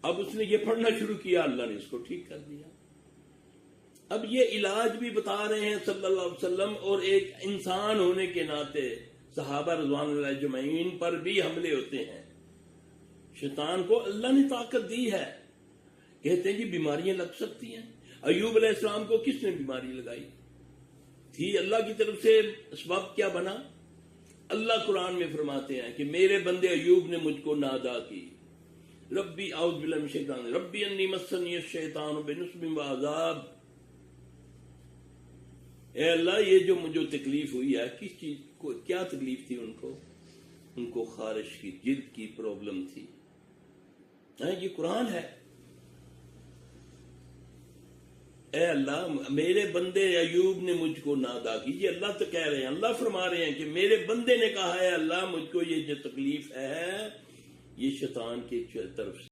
اب اس نے یہ پڑھنا شروع کیا، اللہ نے اس کو ٹھیک کر دیا۔ اب یہ علاج بھی بتا رہے ہیں صلی اللہ علیہ وسلم، اور ایک انسان ہونے کے ناطے صحابہ رضوان اللہ اجمعین پر بھی حملے ہوتے ہیں۔ شیطان کو اللہ نے طاقت دی ہے، کہتے ہیں کہ بیماریاں لگ سکتی ہیں۔ ایوب علیہ السلام کو کس نے بیماری لگائی تھی؟ اللہ کی طرف سے اسباب کیا بنا؟ اللہ قرآن میں فرماتے ہیں کہ میرے بندے ایوب نے مجھ کو نادا کی، ربی اعوذ باللہ من الشیطان ربی انی مسنی الشیطان بنصب وعذاب، اے اللہ یہ جو مجھے تکلیف ہوئی ہے، کس چیز کو، کیا تکلیف تھی ان کو خارش کی، جلد کی پرابلم تھی۔ یہ قرآن ہے۔ اے اللہ میرے بندے ایوب نے مجھ کو نادا کی، یہ اللہ تو کہہ رہے ہیں، اللہ فرما رہے ہیں کہ میرے بندے نے کہا ہے اللہ مجھ کو یہ جو تکلیف ہے یہ شیطان کی طرف سے